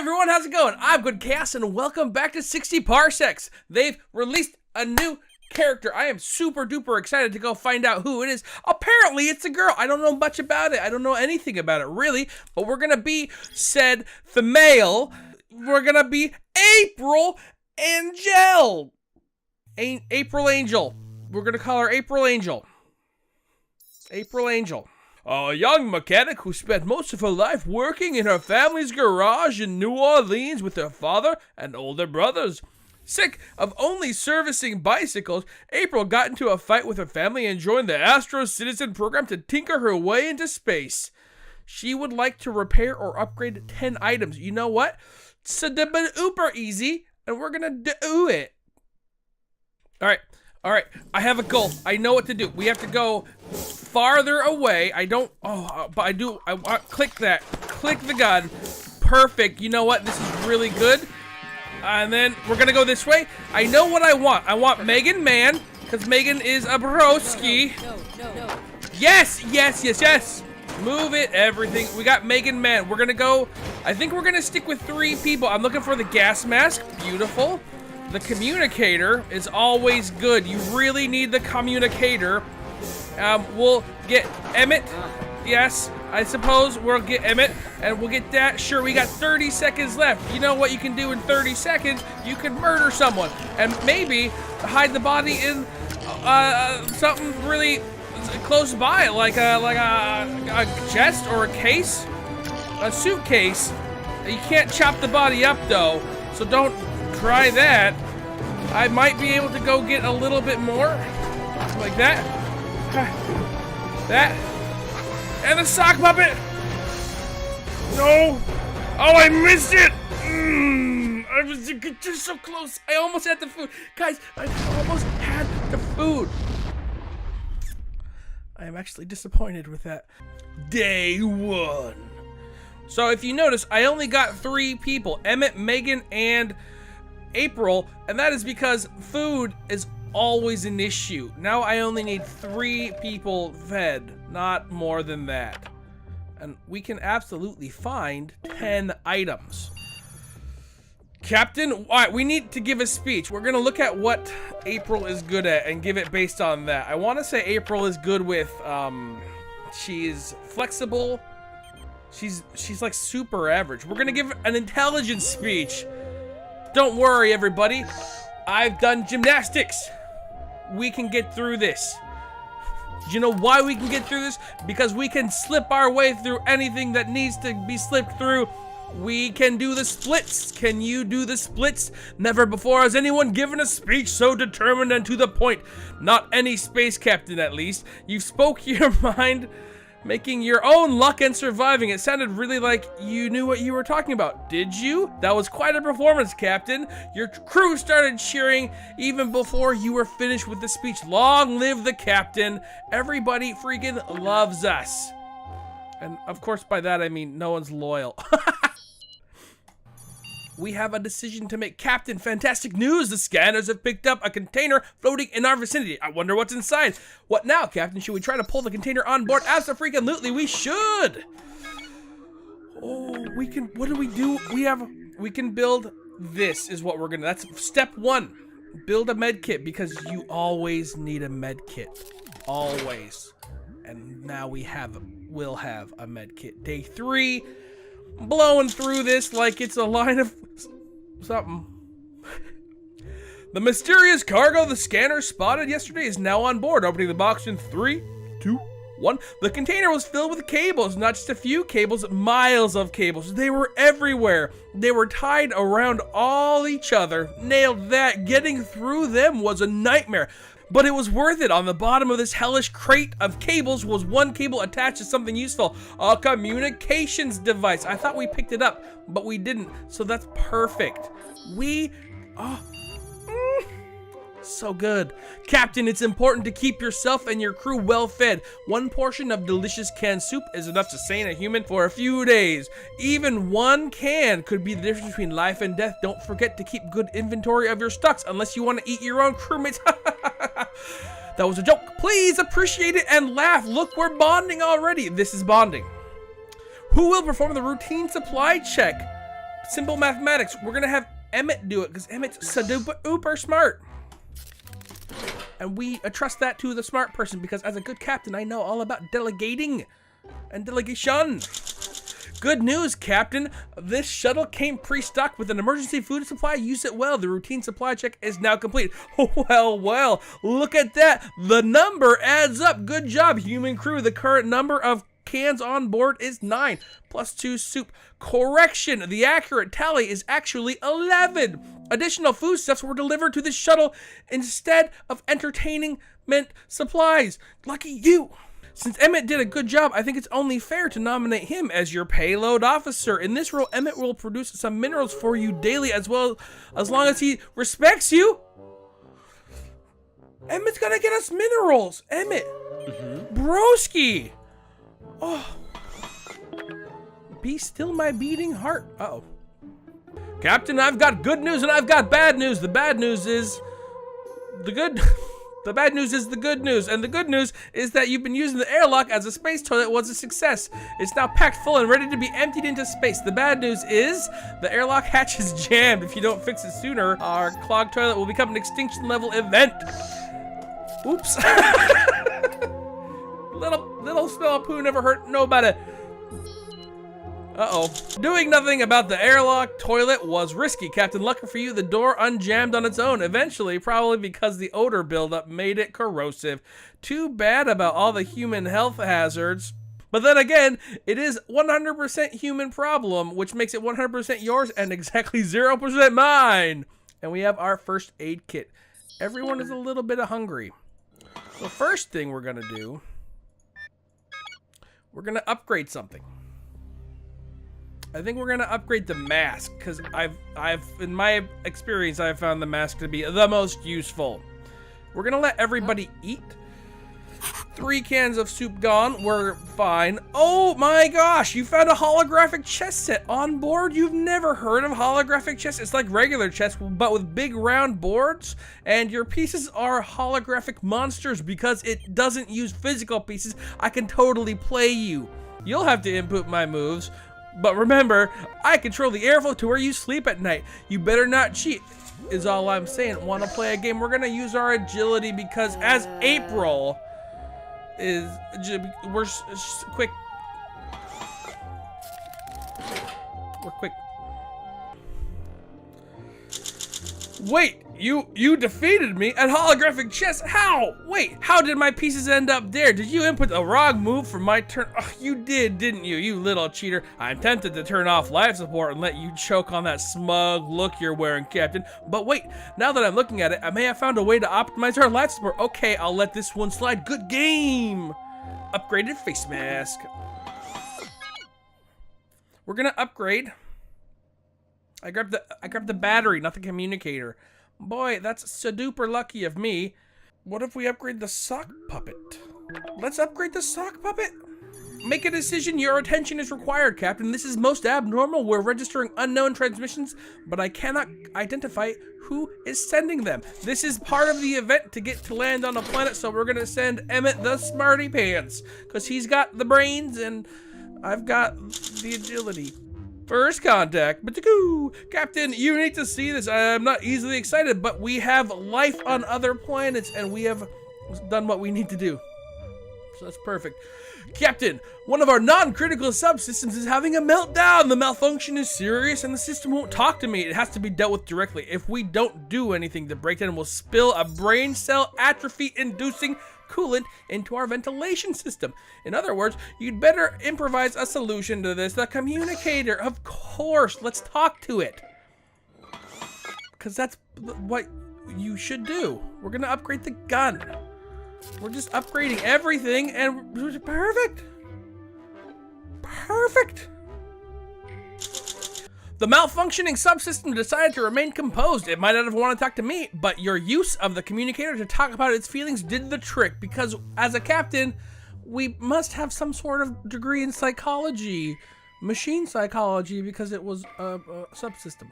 everyone, how's it going? I'm GoodKhaos and welcome back to 60 Parsecs. They've released a new character. I am super duper excited to go find out who it is. Apparently it's a girl. I don't know much about it. I don't know anything about it really, but we're gonna be said the male. We're gonna be April Angelle. April Angelle. We're gonna call her April Angelle. April Angelle. A young mechanic who spent most of her life working in her family's garage in New Orleans with her father and older brothers. Sick of only servicing bicycles, April got into a fight with her family and joined the Astrocitizen program to tinker her way into space. She would like to repair or upgrade 10 items. You know what? It's super easy, and we're gonna do it. All right, I have a goal. I know what to do. We have to go farther away. Click that. Click the gun. Perfect. You know what? This is really good. And then we're gonna go this way. I know what I want. I want Megan Man, because Megan is a broski. No. Yes. Move it, everything. We got Megan Man. We're gonna go, I think we're gonna stick with 3 people. I'm looking for the gas mask. Beautiful. The communicator is always good. You really need the communicator. We'll get Emmett. Yes, I suppose we'll get Emmett, and we'll get that. Sure, we got 30 seconds left. You know what you can do in 30 seconds? You can murder someone, and maybe hide the body in something really close by, like a chest or a case, a suitcase. You can't chop the body up though, so don't try that. I might be able to go get a little bit more, like that, and the sock puppet. No! Oh, I missed it! I was just so close. I almost had the food. Guys, I almost had the food. I am actually disappointed with that. Day 1. So if you notice, I only got 3 people. Emmett, Megan, and April, and that is because food is always an issue. Now I only need 3 people fed, not more than that. And we can absolutely find 10 items. Captain, all right, we need to give a speech. We're gonna look at what April is good at and give it based on that. I wanna say April is good with, she's flexible. She's like super average. We're gonna give an intelligence speech. Don't worry, everybody. I've done gymnastics. We can get through this. Do you know why we can get through this? Because we can slip our way through anything that needs to be slipped through. We can do the splits. Can you do the splits? Never before has anyone given a speech so determined and to the point. Not any space captain, at least. You spoke your mind, making your own luck and surviving. It sounded really like you knew what you were talking about. Did you? That was quite a performance, Captain. Your crew started cheering even before you were finished with the speech. Long live the Captain. Everybody freaking loves us. And of course by that I mean no one's loyal. We have a decision to make, Captain. Fantastic news! The scanners have picked up a container floating in our vicinity. I wonder what's inside. What now, Captain? Should we try to pull the container on board? Abso-freaking-lutely, we should! Oh, we can, what do? We can build this is what we're gonna, that's step 1. Build a med kit, because you always need a med kit. Always. And now we'll have a med kit. Day 3. Blowing through this like it's a line of something. The mysterious cargo the scanner spotted yesterday is now on board. Opening the box in 3, 2, 1. The container was filled with cables, not just a few cables, miles of cables. They were everywhere. They were tied around all each other. Nailed that. Getting through them was a nightmare. But it was worth it. On the bottom of this hellish crate of cables was one cable attached to something useful. A communications device. I thought we picked it up, but we didn't. So that's perfect. So good. Captain, it's important to keep yourself and your crew well fed. 1 portion of delicious canned soup is enough to sustain a human for a few days. Even 1 can could be the difference between life and death. Don't forget to keep good inventory of your stocks unless you want to eat your own crewmates. That was a joke. Please appreciate it and laugh. Look, we're bonding already. This is bonding. Who will perform the routine supply check? simple mathematics. We're gonna have Emmett do it because Emmett's so duper smart. And we trust that to the smart person because as a good captain, I know all about delegating and delegation. Good news, Captain. This shuttle came pre-stocked with an emergency food supply. Use it well. The routine supply check is now complete. Well, look at that. The number adds up. Good job, human crew. The current number of cans on board is 9 plus 2 soup. Correction, the accurate tally is actually 11. Additional foodstuffs were delivered to the shuttle instead of entertainment supplies. Lucky you. Since Emmett did a good job, I think it's only fair to nominate him as your payload officer. In this role, Emmett will produce some minerals for you daily as long as he respects you. Emmett's gonna get us minerals. Emmett. Broski. Oh. Be still my beating heart. Uh-oh. Captain, I've got good news and I've got bad news. The bad news is the good news, and the good news is that you've been using the airlock as a space toilet was a success. It's now packed full and ready to be emptied into space. The bad news is the airlock hatch is jammed. If you don't fix it sooner, our clogged toilet will become an extinction level event. Oops. little smell of poo never hurt nobody. Uh-oh. Doing nothing about the airlock toilet was risky, Captain. Lucky for you, the door unjammed on its own. Eventually, probably because the odor buildup made it corrosive. Too bad about all the human health hazards. But then again, it is 100% human problem, which makes it 100% yours and exactly 0% mine. And we have our first aid kit. Everyone is a little bit hungry. So first thing we're gonna do, we're gonna upgrade something. I think we're gonna upgrade the mask because in my experience, I've found the mask to be the most useful. We're gonna let everybody eat. 3 cans of soup gone. We're fine. Oh my gosh, you found a holographic chess set on board. You've never heard of holographic chess? It's like regular chess, but with big round boards, and your pieces are holographic monsters because it doesn't use physical pieces. I can totally play you. You'll have to input my moves. But remember, I control the airflow to where you sleep at night. You better not cheat, is all I'm saying. Want to play a game? We're going to use our agility because as April is... We're quick. We're quick. Wait, you defeated me at holographic chess? How? Wait, how did my pieces end up there? Did you input the wrong move for my turn? Oh, you did, didn't you? You little cheater. I'm tempted to turn off life support and let you choke on that smug look you're wearing, Captain. But wait, now that I'm looking at it, I may have found a way to optimize our life support. Okay, I'll let this one slide. Good game. Upgraded face mask. We're gonna upgrade. I grabbed the battery, not the communicator. Boy, that's so duper lucky of me. What if we upgrade the sock puppet? Let's upgrade the sock puppet. Make a decision. Your attention is required, Captain. This is most abnormal. We're registering unknown transmissions, but I cannot identify who is sending them. This is part of the event to get to land on a planet, so we're gonna send Emmett the smarty pants, because he's got the brains and I've got the agility. First contact, Captain, you need to see this. I'm not easily excited, but we have life on other planets, and we have done what we need to do. So that's perfect. Captain, one of our non-critical subsystems is having a meltdown. The malfunction is serious, and the system won't talk to me. It has to be dealt with directly. If we don't do anything, the breakdown will spill a brain cell atrophy-inducing coolant into our ventilation system. In other words, you'd better improvise a solution to this. The communicator, of course. Let's talk to it. Because that's what you should do. We're going to upgrade the gun. We're just upgrading everything and perfect. Perfect. The malfunctioning subsystem decided to remain composed. It might not have wanted to talk to me, but your use of the communicator to talk about its feelings did the trick, because as a captain, we must have some sort of degree in psychology, machine psychology, because it was a subsystem.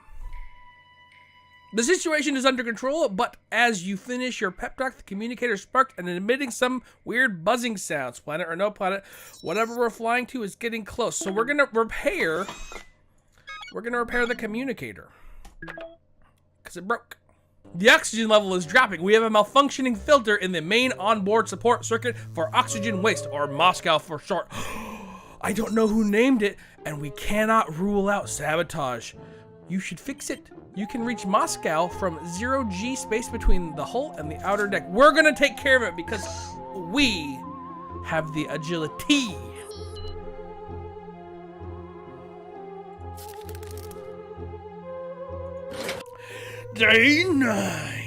The situation is under control, but as you finish your pep talk, the communicator sparked and emitting some weird buzzing sounds. Planet or no planet, whatever we're flying to is getting close. So we're gonna repair We're gonna repair the communicator. Because it broke. The oxygen level is dropping. We have a malfunctioning filter in the main onboard support circuit for oxygen waste, or Moscow for short. I don't know who named it, and we cannot rule out sabotage. You should fix it. You can reach Moscow from 0G space between the hull and the outer deck. We're gonna take care of it because we have the agility. Day 9.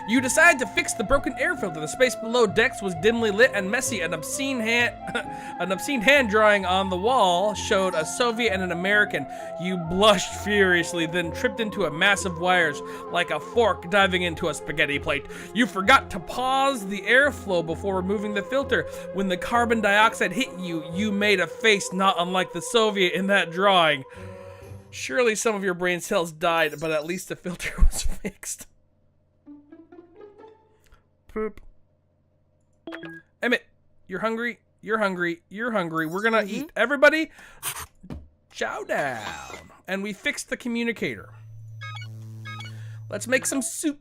You decide to fix the broken air filter. The space below decks was dimly lit and messy. An obscene hand drawing on the wall showed a Soviet and an American. You blushed furiously, then tripped into a mass of wires like a fork diving into a spaghetti plate. You forgot to pause the airflow before removing the filter. When the carbon dioxide hit you, you made a face not unlike the Soviet in that drawing. Surely some of your brain cells died, but at least the filter was fixed. Poop. Emmett, you're hungry. You're hungry. You're hungry. We're gonna eat. Everybody, chow down. And we fixed the communicator. Let's make some soup.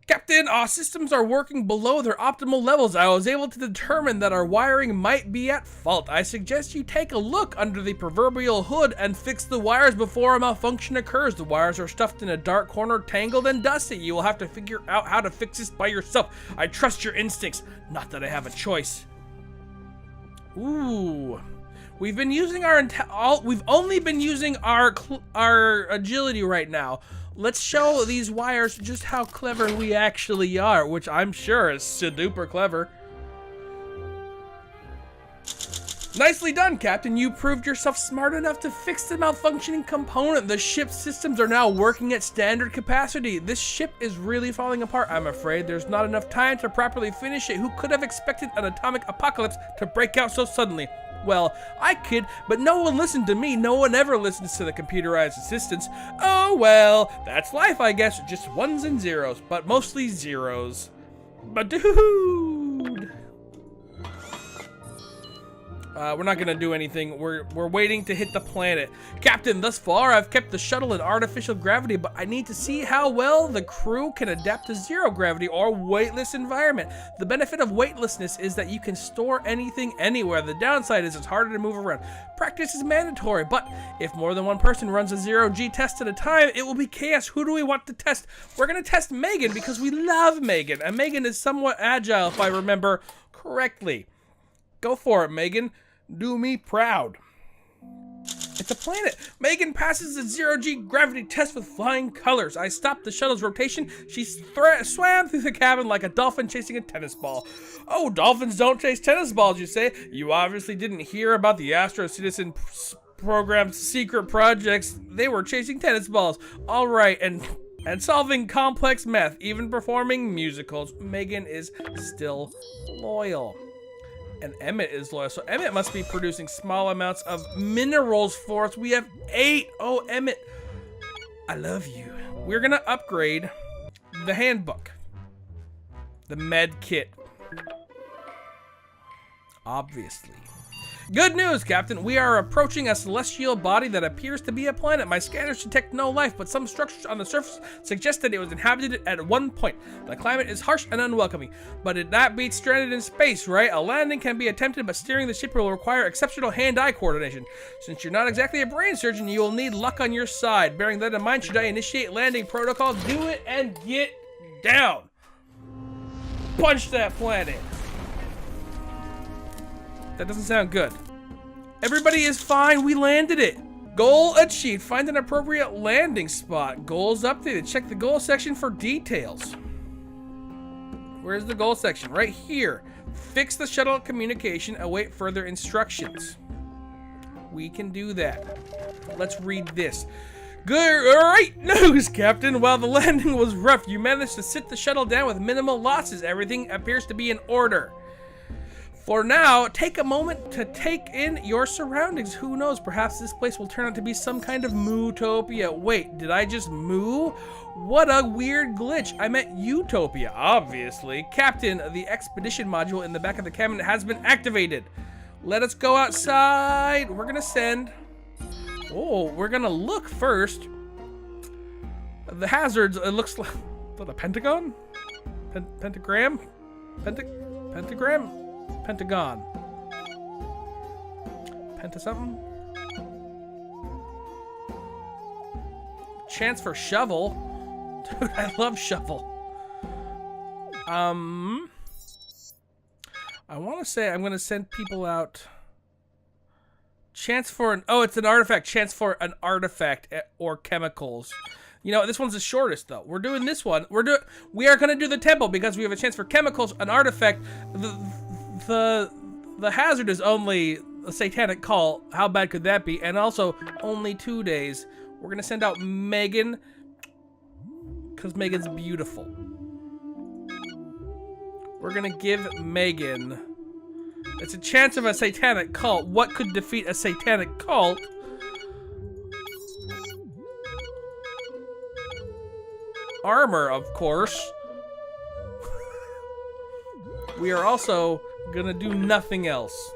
Captain, our systems are working below their optimal levels. I was able to determine that our wiring might be at fault. I suggest you take a look under the proverbial hood and fix the wires before a malfunction occurs. The wires are stuffed in a dark corner, tangled and dusty. You will have to figure out how to fix this by yourself. I trust your instincts. Not that I have a choice. Ooh. We've been using we've only been using our agility right now. Let's show these wires just how clever we actually are, which I'm sure is super clever. Nicely done, Captain. You proved yourself smart enough to fix the malfunctioning component. The ship's systems are now working at standard capacity. This ship is really falling apart, I'm afraid. There's not enough time to properly finish it. Who could have expected an atomic apocalypse to break out so suddenly? Well, I could, but no one listened to me. No one ever listens to the computerized assistants. Oh well, that's life, I guess. Just ones and zeros, but mostly zeros. But dude, we're not gonna do anything. We're waiting to hit the planet. Captain, thus far I've kept the shuttle in artificial gravity, but I need to see how well the crew can adapt to zero gravity or weightless environment. The benefit of weightlessness is that you can store anything anywhere. The downside is it's harder to move around. Practice is mandatory, but if more than one person runs a 0G test at a time, it will be chaos. Who do we want to test? We're gonna test Megan because we love Megan, and Megan is somewhat agile if I remember correctly. Go for it, Megan. Do me proud. It's a planet. Megan passes the 0G gravity test with flying colors. I stopped the shuttle's rotation. She swam through the cabin like a dolphin chasing a tennis ball. Oh, dolphins don't chase tennis balls, you say? You obviously didn't hear about the Astrocitizen program's secret projects. They were chasing tennis balls. All right, and solving complex math, even performing musicals. Megan is still loyal. And Emmett is loyal. So Emmett must be producing small amounts of minerals for us. We have 8. Oh, Emmett, I love you. We're gonna upgrade the handbook. The med kit. Obviously. Good news, Captain. We are approaching a celestial body that appears to be a planet. My scanners detect no life, but some structures on the surface suggest that it was inhabited at one point. The climate is harsh and unwelcoming, but that beats stranded in space, right? A landing can be attempted, but steering the ship will require exceptional hand-eye coordination. Since you're not exactly a brain surgeon, you will need luck on your side. Bearing that in mind, should I initiate landing protocol? Do it and get down. Punch that planet. That doesn't sound good. Everybody is fine. We landed it. Goal achieved. Find an appropriate landing spot. Goals updated. Check the goal section for details. Where's the goal section? Right here. Fix the shuttle communication. Await further instructions. We can do that. Let's read this. Great news, Captain. While the landing was rough, you managed to sit the shuttle down with minimal losses. Everything appears to be in order. For now, take a moment to take in your surroundings. Who knows, perhaps this place will turn out to be some kind of Mootopia. Wait, did I just moo? What a weird glitch. I meant Utopia, obviously. Captain, the expedition module in the back of the cabin has been activated. Let us go outside. We're gonna send. Oh, we're gonna look first. The hazards. It looks like what, a pentagon, pentagram, pentagram, pentagon, penta something. Chance for shovel. Dude, I love shovel. I want to say I'm going to send people out. Chance for an... Oh, it's an artifact. Chance for an artifact or chemicals. You know, this one's the shortest, though. We're doing this one. We are going to do the temple because we have a chance for chemicals, an artifact. The hazard is only a satanic call. How bad could that be? And also, only 2 days. We're going to send out Megan because Megan's beautiful. We're going to give Megan... It's a chance of a satanic cult. What could defeat a satanic cult? Armor, of course. We are also going to do nothing else.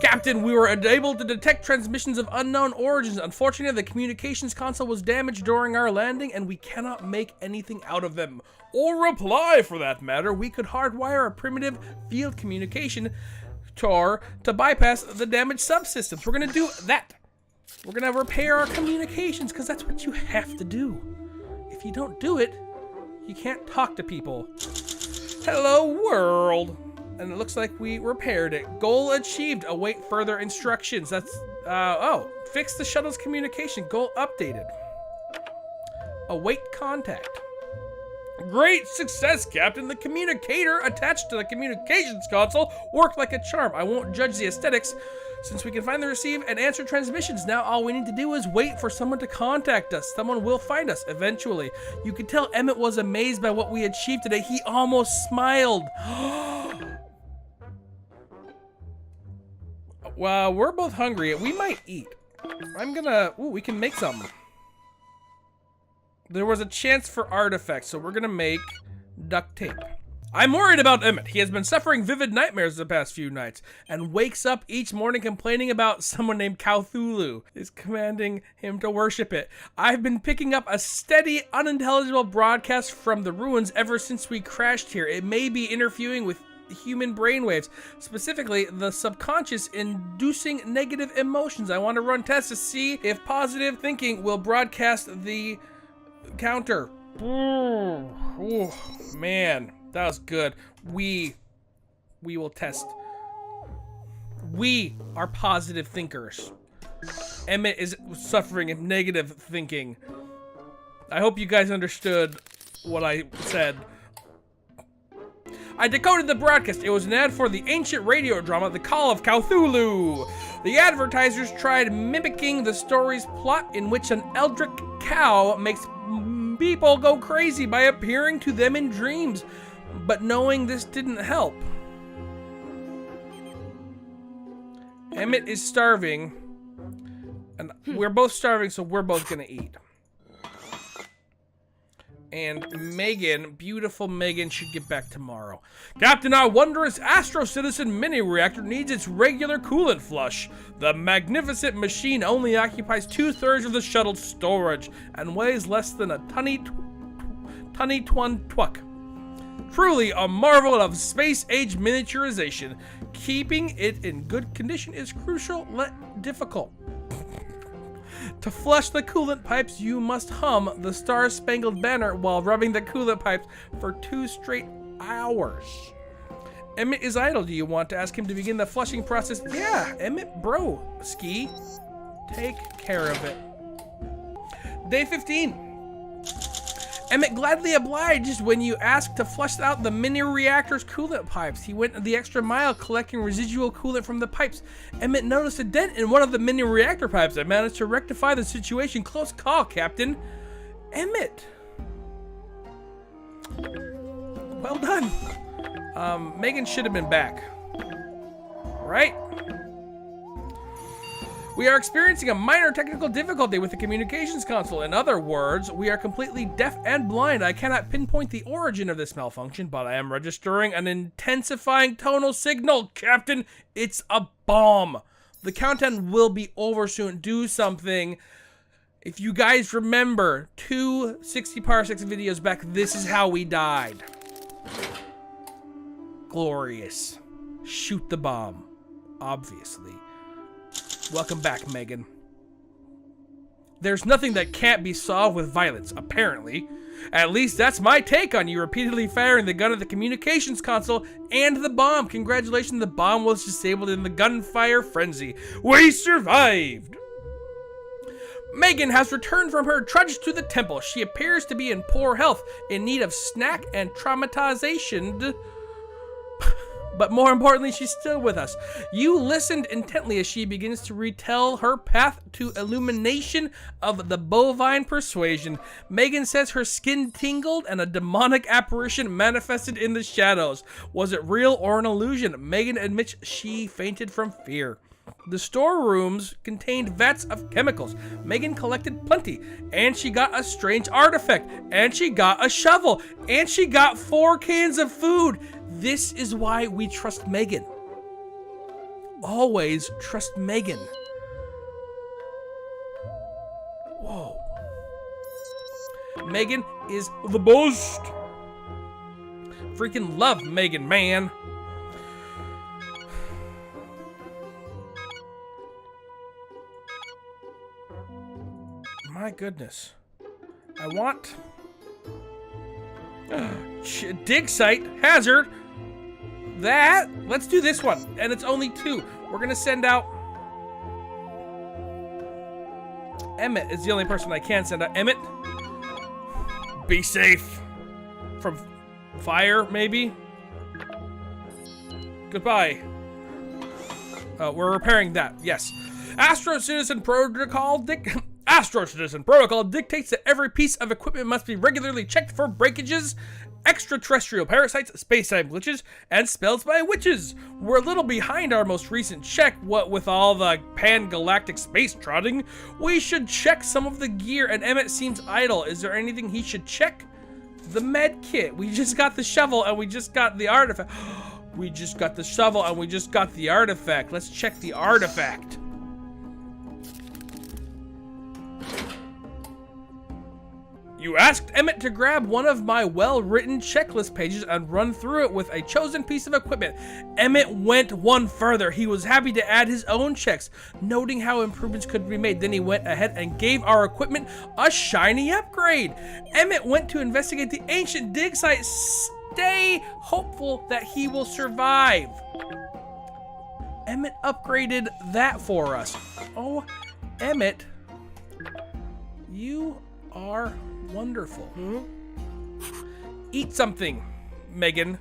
Captain, we were unable to detect transmissions of unknown origins. Unfortunately, the communications console was damaged during our landing, and we cannot make anything out of them. Or reply, for that matter. We could hardwire a primitive field communication tower to bypass the damaged subsystems. We're going to do that. We're going to repair our communications, because that's what you have to do. If you don't do it, you can't talk to people. Hello, world. And it looks like we repaired it. Goal achieved. Await further instructions. That's, oh, fix the shuttle's communication. Goal updated. Await contact. Great success, Captain. The communicator attached to the communications console worked like a charm. I won't judge the aesthetics since we can finally receive and answer transmissions. Now all we need to do is wait for someone to contact us. Someone will find us eventually. You could tell Emmett was amazed by what we achieved today. He almost smiled. Well, we're both hungry. We might eat. I'm gonna... Ooh, we can make something. There was a chance for artifacts, so we're gonna make duct tape. I'm worried about Emmett. He has been suffering vivid nightmares the past few nights and wakes up each morning complaining about someone named Cthulhu is commanding him to worship it. I've been picking up a steady, unintelligible broadcast from the ruins ever since we crashed here. It may be interfering with human brainwaves, specifically the subconscious, inducing negative emotions. I want to run tests to see if positive thinking will broadcast the counter. Ooh, man, that was good. We will test. We are positive thinkers. Emmett is suffering of negative thinking. I hope you guys understood what I said. I decoded the broadcast. It was an ad for the ancient radio drama, The Call of Cthulhu. The advertisers tried mimicking the story's plot, in which an eldritch cow makes people go crazy by appearing to them in dreams. But knowing this didn't help. Emmett is starving. And we're both starving, so we're both gonna eat. And Megan, beautiful Megan, should get back tomorrow. Captain, our wondrous Astrocitizen mini-reactor needs its regular coolant flush. The magnificent machine only occupies 2/3 of the shuttle's storage and weighs less than a tunny twuck. Truly a marvel of space-age miniaturization. Keeping it in good condition is crucial yet difficult. To flush the coolant pipes, you must hum the Star-Spangled Banner while rubbing the coolant pipes for 2 straight hours. Emmett is idle. Do you want to ask him to begin the flushing process? Yeah, Emmett, bro. Ski, take care of it. Day 15. Emmett gladly obliged when you asked to flush out the mini-reactor's coolant pipes. He went the extra mile collecting residual coolant from the pipes. Emmett noticed a dent in one of the mini-reactor pipes. I managed to rectify the situation. Close call, Captain. Emmett. Well done. Megan should have been back. Right? We are experiencing a minor technical difficulty with the communications console. In other words, we are completely deaf and blind. I cannot pinpoint the origin of this malfunction, but I am registering an intensifying tonal signal. Captain, it's a bomb. The countdown will be over soon. Do something. If you guys remember, 2 60 Parsecs videos back, this is how we died. Glorious. Shoot the bomb. Obviously. Welcome back, Megan. There's nothing that can't be solved with violence, apparently. At least that's my take on you repeatedly firing the gun at the communications console and the bomb. Congratulations, the bomb was disabled in the gunfire frenzy. We survived! Megan has returned from her trudge to the temple. She appears to be in poor health, in need of snack and traumatization. But more importantly, she's still with us. You listened intently as she begins to retell her path to illumination of the bovine persuasion. Megan says her skin tingled and a demonic apparition manifested in the shadows. Was it real or an illusion? Megan admits she fainted from fear. The storerooms contained vats of chemicals. Megan collected plenty, and she got a strange artifact, and she got a shovel, and she got 4 cans of food. This is why we trust Megan. Always trust Megan. Whoa. Megan is the best. Freaking love Megan, man. My goodness. I want... dig site, hazard, that. Let's do this one, and it's only 2. We're gonna send out... Emmett is the only person I can send out. Emmett, be safe from fire, maybe. Goodbye. We're repairing that, yes. Astrocitizen protocol dictates that every piece of equipment must be regularly checked for breakages, extraterrestrial parasites, space-time glitches, and spells by witches. We're a little behind our most recent check, what with all the pan-galactic space trotting. We should check some of the gear, and Emmett seems idle. Is there anything he should check? The med kit. We just got the shovel, and we just got the artifact. We just got the shovel, and we just got the artifact. Let's check the artifact. You asked Emmett to grab one of my well-written checklist pages and run through it with a chosen piece of equipment. Emmett went one further. He was happy to add his own checks, noting how improvements could be made. Then he went ahead and gave our equipment a shiny upgrade. Emmett went to investigate the ancient dig site. Stay hopeful that he will survive. Emmett upgraded that for us. Oh, Emmett, you are wonderful. Eat something, Megan.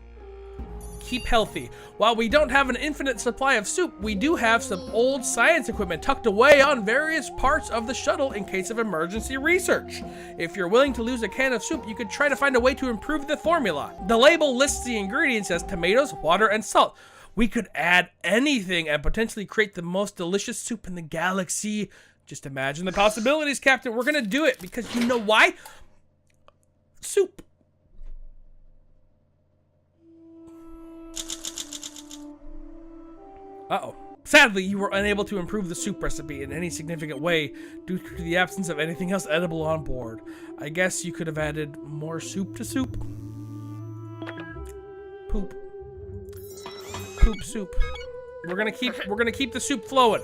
Keep healthy. While we don't have an infinite supply of soup, we do have some old science equipment tucked away on various parts of the shuttle in case of emergency research. If you're willing to lose a can of soup, you could try to find a way to improve the formula. The label lists the ingredients as tomatoes, water, and salt. We could add anything and potentially create the most delicious soup in the galaxy. Just imagine the possibilities, Captain. We're gonna do it because you know why? Soup. Uh-oh. Sadly, you were unable to improve the soup recipe in any significant way due to the absence of anything else edible on board. I guess you could have added more soup to soup. Poop. Poop soup. We're gonna keep the soup flowing.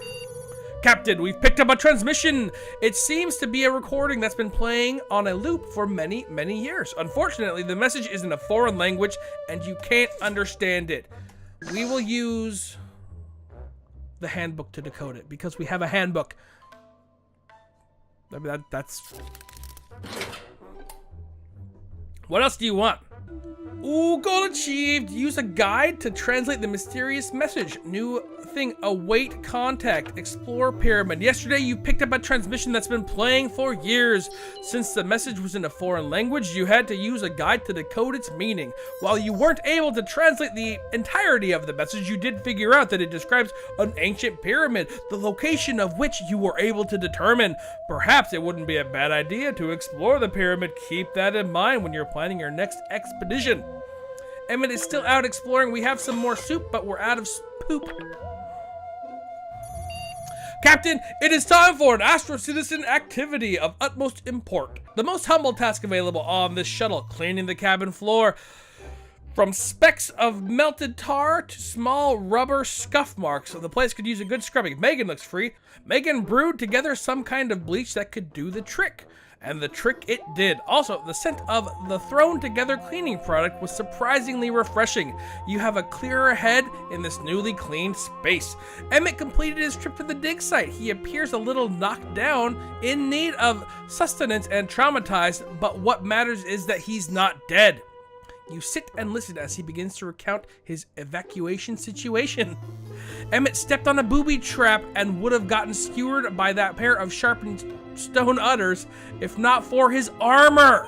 Captain, we've picked up a transmission. It seems to be a recording that's been playing on a loop for many, many years. Unfortunately, the message is in a foreign language and you can't understand it. We will use the handbook to decode it because we have a handbook. I mean, that's... What else do you want? Ooh, goal achieved. Use a guide to translate the mysterious message. New thing, await contact. Explore pyramid. Yesterday, you picked up a transmission that's been playing for years. Since the message was in a foreign language, you had to use a guide to decode its meaning. While you weren't able to translate the entirety of the message, you did figure out that it describes an ancient pyramid, the location of which you were able to determine. Perhaps it wouldn't be a bad idea to explore the pyramid. Keep that in mind when you're planning your next expedition. Emmett is still out exploring. We have some more soup, but we're out of poop. Captain, it is time for an Astrocitizen activity of utmost import. The most humble task available on this shuttle, cleaning the cabin floor. From specks of melted tar to small rubber scuff marks, the place could use a good scrubbing. Megan looks free. Megan brewed together some kind of bleach that could do the trick. And the trick it did. Also, the scent of the thrown together cleaning product was surprisingly refreshing. You have a clearer head in this newly cleaned space. Emmett completed his trip to the dig site. He appears a little knocked down, in need of sustenance and traumatized, but what matters is that he's not dead. You sit and listen as he begins to recount his evacuation situation. Emmett stepped on a booby trap and would have gotten skewered by that pair of sharpened stone udders if not for his armor.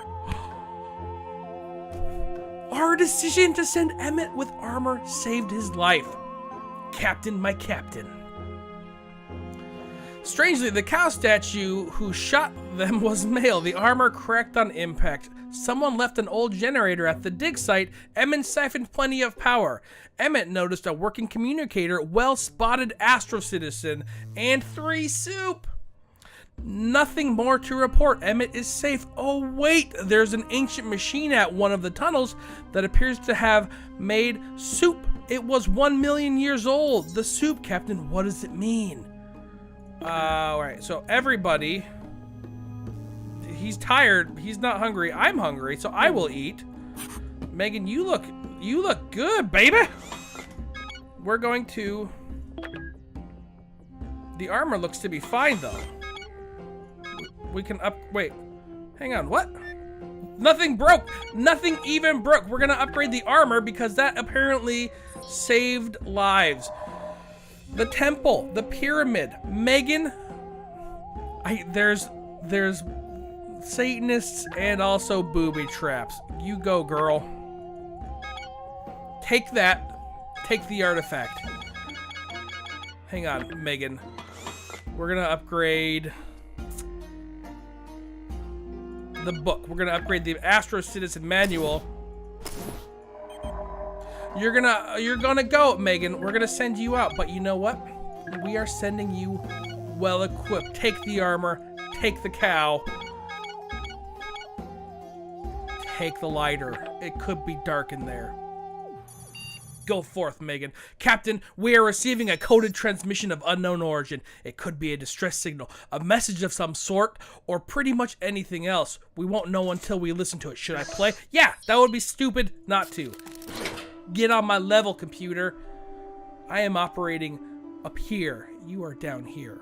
Our decision to send Emmett with armor saved his life. Captain, my captain. Strangely, the cow statue who shot them was male. The armor cracked on impact. Someone left an old generator at the dig site. Emmett siphoned plenty of power. Emmett noticed a working communicator, well-spotted Astrocitizen, and 3 soup. Nothing more to report. Emmett is safe. Oh wait, there's an ancient machine at one of the tunnels that appears to have made soup. It was 1 million years old. The soup, Captain, what does it mean? Alright, so everybody, he's tired, he's not hungry, I'm hungry, so I will eat. Megan, you look good, baby! We're going to, the armor looks to be fine though. We can wait, hang on, what? Nothing broke, nothing even broke. We're gonna upgrade the armor because that apparently saved lives. The temple, the pyramid, Megan. There's Satanists and also booby traps. You go, girl. Take that. Take the artifact. Hang on, Megan. We're gonna upgrade the book. We're gonna upgrade the Astrocitizen manual. You're gonna go, Megan. We're gonna send you out, but you know what? We are sending you well equipped. Take the armor, take the cow, take the lighter. It could be dark in there. Go forth, Megan. Captain, we are receiving a coded transmission of unknown origin. It could be a distress signal, a message of some sort, or pretty much anything else. We won't know until we listen to it. Should I play? Yeah, that would be stupid not to. Get on my level, computer. I am operating up here. You are down here.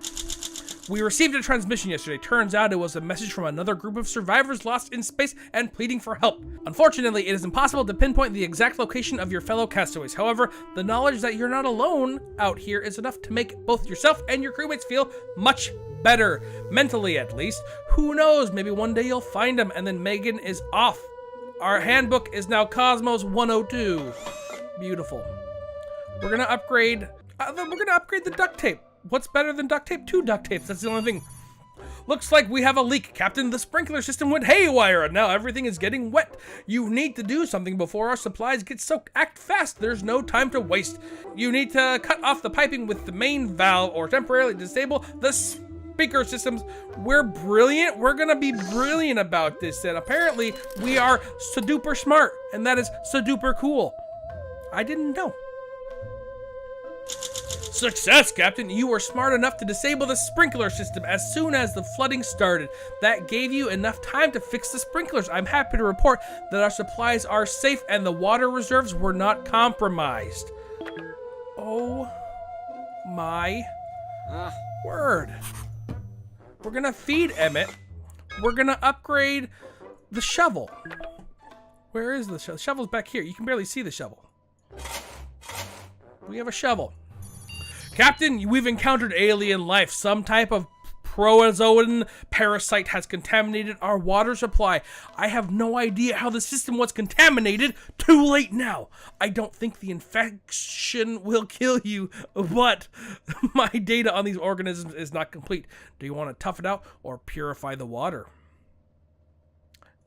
We received a transmission yesterday. Turns out it was a message from another group of survivors lost in space and pleading for help. Unfortunately, it is impossible to pinpoint the exact location of your fellow castaways. However, the knowledge that you're not alone out here is enough to make both yourself and your crewmates feel much better. Mentally, at least. Who knows? Maybe one day you'll find them and then Megan is off. Our handbook is now Cosmos 102. Beautiful. We're gonna upgrade the duct tape. What's better than duct tape? 2 duct tapes. That's the only thing. Looks like we have a leak, Captain. The sprinkler system went haywire and now everything is getting wet. You need to do something before our supplies get soaked. Act fast. There's no time to waste. You need to cut off the piping with the main valve or temporarily disable the speaker systems. We're brilliant. We're gonna be brilliant about this. And apparently we are so-duper smart, and that is so-duper cool. I didn't know. Success, Captain! You were smart enough to disable the sprinkler system as soon as the flooding started. That gave you enough time to fix the sprinklers. I'm happy to report that our supplies are safe and the water reserves were not compromised. Oh my word. We're gonna feed Emmett. We're gonna upgrade the shovel. Where is the shovel? The shovel's back here. You can barely see the shovel. We have a shovel. Captain, we've encountered alien life. Some type of protozoan parasite has contaminated our water supply. I have no idea how the system was contaminated. Too late now. I don't think the infection will kill you, but my data on these organisms is not complete. Do you want to tough it out or purify the water?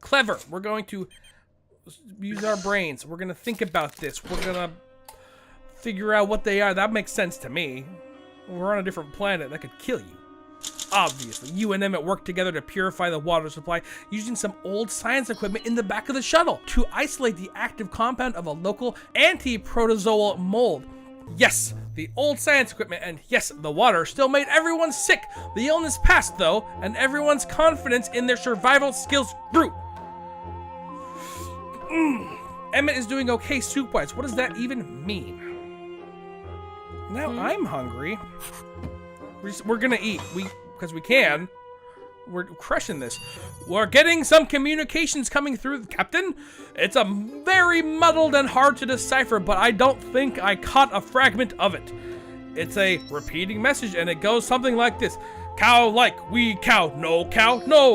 Clever. We're going to use our brains. We're going to think about this. We're going to figure out what they are. That makes sense to me. We're on a different planet. That could kill you. Obviously, you and Emmett worked together to purify the water supply using some old science equipment in the back of the shuttle to isolate the active compound of a local anti-protozoal mold. Yes, the old science equipment and yes, the water still made everyone sick. The illness passed though, and everyone's confidence in their survival skills grew. Emmett is doing okay soup-wise. What does that even mean? Now I'm hungry. We're gonna eat. Because we can. We're crushing this. We're getting some communications coming through, Captain. It's a very muddled and hard to decipher, but I don't think I caught a fragment of it. It's a repeating message, and it goes something like this. Cow like, we cow, no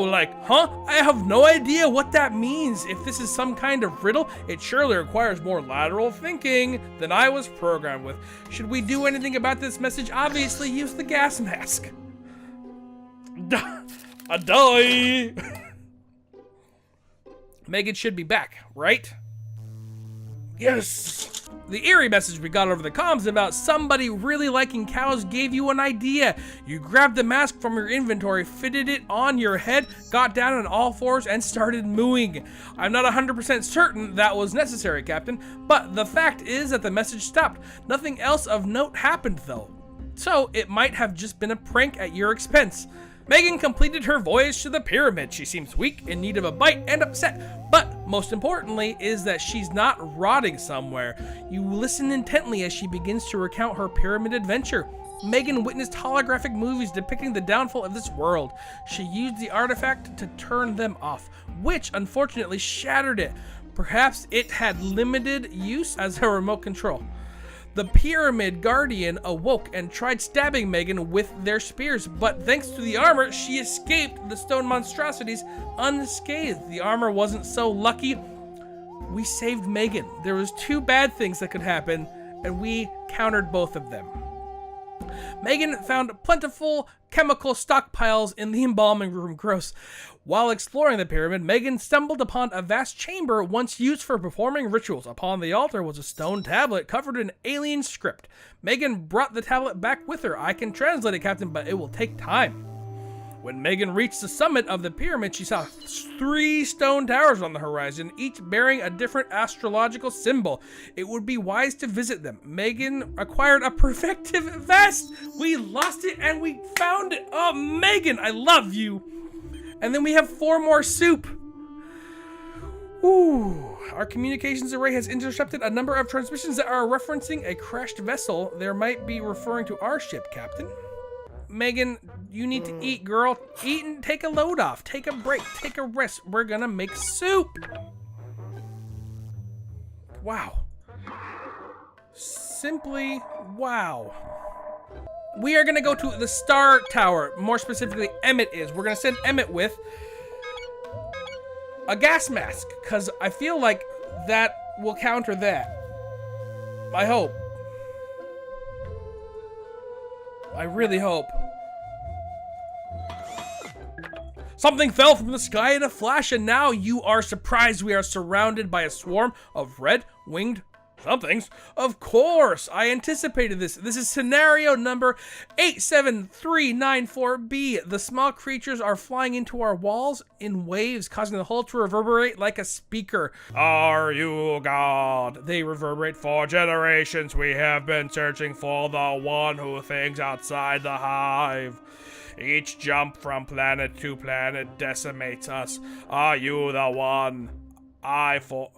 like, huh? I have no idea what that means. If this is some kind of riddle, it surely requires more lateral thinking than I was programmed with. Should we do anything about this message? Obviously, use the gas mask. A die. Megan should be back, right? Yes. The eerie message we got over the comms about somebody really liking cows gave you an idea. You grabbed the mask from your inventory, fitted it on your head, got down on all fours, and started mooing. I'm not 100% certain that was necessary, Captain, but the fact is that the message stopped. Nothing else of note happened, though. So it might have just been a prank at your expense. Megan completed her voyage to the pyramid. She seems weak, in need of a bite, and upset. But most importantly is that she's not rotting somewhere. You listen intently as she begins to recount her pyramid adventure. Megan witnessed holographic movies depicting the downfall of this world. She used the artifact to turn them off, which unfortunately shattered it. Perhaps it had limited use as a remote control. The Pyramid Guardian awoke and tried stabbing Megan with their spears, but thanks to the armor, she escaped the stone monstrosities unscathed. The armor wasn't so lucky. We saved Megan. There was two bad things that could happen, and we countered both of them. Megan found plentiful chemical stockpiles in the embalming room. Gross. While exploring the pyramid, Megan stumbled upon a vast chamber once used for performing rituals. Upon the altar was a stone tablet covered in alien script. Megan brought the tablet back with her. I can translate it, Captain, but it will take time. When Megan reached the summit of the pyramid, she saw 3 stone towers on the horizon, each bearing a different astrological symbol. It would be wise to visit them. Megan acquired a protective vest. We lost it and we found it. Oh, Megan, I love you. And then we have 4 more soup. Ooh. Our communications array has intercepted a number of transmissions that are referencing a crashed vessel. They might be referring to our ship, Captain. Megan, you need to eat, girl. Eat and take a load off. Take a break. Take a rest. We're gonna make soup. Wow. Simply wow. We are gonna go to the Star Tower. More specifically, Emmett is. We're gonna send Emmett with a gas mask, because I feel like that will counter that. I hope. I really hope. Something fell from the sky in a flash, and now you are surprised we are surrounded by a swarm of red-winged somethings. Of course, I anticipated this. This is scenario number 87394B. The small creatures are flying into our walls in waves, causing the hull to reverberate like a speaker. Are you God? They reverberate for generations. We have been searching for the one who thinks outside the hive. Each jump from planet to planet decimates us. Are you the one? I for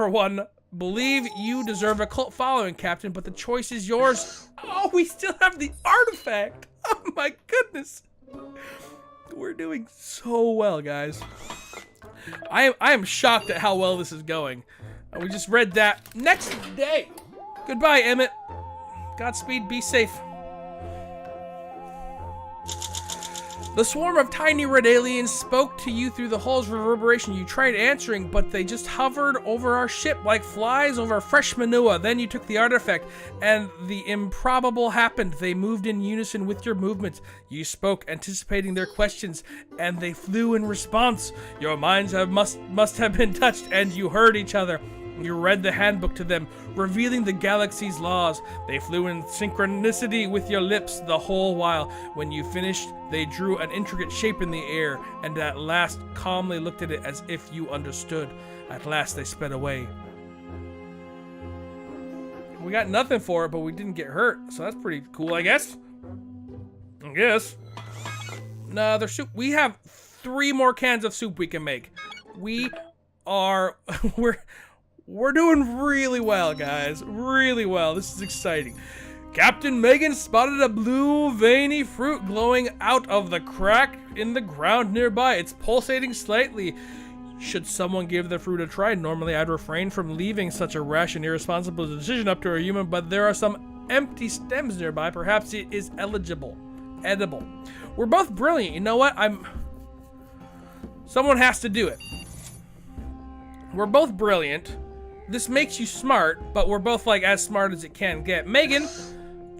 one believe you deserve a cult following, Captain, but the choice is yours. Oh, we still have the artifact. Oh my goodness. We're doing so well, guys. I am shocked at how well this is going. We just read that. Next day. Goodbye, Emmett. Godspeed, be safe. The swarm of tiny red aliens spoke to you through the hall's reverberation. You tried answering, but they just hovered over our ship like flies over fresh manure. Then you took the artifact, and the improbable happened. They moved in unison with your movements. You spoke, anticipating their questions, and they flew in response. Your minds must have been touched, and you heard each other. You read the handbook to them, revealing the galaxy's laws. They flew in synchronicity with your lips the whole while. When you finished, they drew an intricate shape in the air, and at last calmly looked at it as if you understood. At last they sped away. We got nothing for it, but we didn't get hurt, so that's pretty cool, I guess. Another soup. We have 3 more cans of soup we can make. We're doing really well, guys. Really well. This is exciting. Captain Megan spotted a blue, veiny fruit glowing out of the crack in the ground nearby. It's pulsating slightly. Should someone give the fruit a try? Normally, I'd refrain from leaving such a rash and irresponsible decision up to a human, but there are some empty stems nearby. Perhaps it is edible. We're both brilliant. You know what? Someone has to do it. We're both brilliant. This makes you smart, but we're both like as smart as it can get. Megan,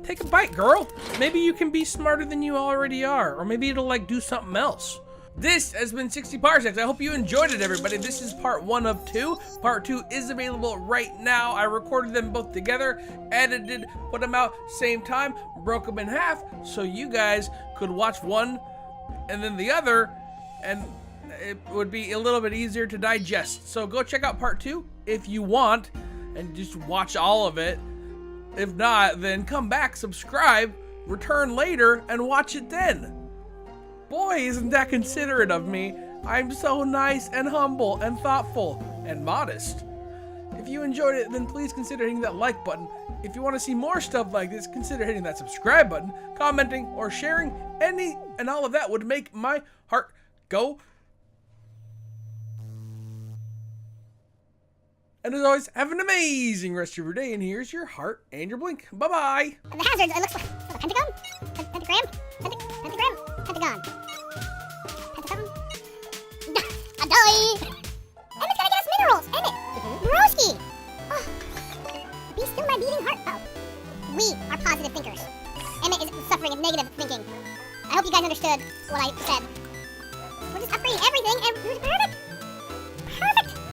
take a bite, girl. Maybe you can be smarter than you already are, or maybe it'll like do something else. This has been 60 Parsecs. I hope you enjoyed it, everybody. This is part 1 of 2. Part 2 is available right now. I recorded them both together, edited, put them out same time, broke them in half, so you guys could watch one and then the other, and it would be a little bit easier to digest. So go check out part 2 if you want, and just watch all of it. If not, then come back, subscribe, return later, and watch it then. Boy, isn't that considerate of me. I'm so nice and humble and thoughtful and modest. If you enjoyed it, then please consider hitting that like button. If you want to see more stuff like this, consider hitting that subscribe button, commenting, or sharing. Any and all of that would make my heart go. And as always, have an amazing rest of your day, and here's your heart and your blink. Bye-bye. The hazards, it looks like a pentagon? Pentagram? Pentagram? Pentagon. Pentagon? A dolly! Emmett's gonna get us minerals! Emmett! Broski! Oh. Be still my beating heart. Oh. We are positive thinkers. Emmett is suffering with negative thinking. I hope you guys understood what I said. We're just upgrading everything, and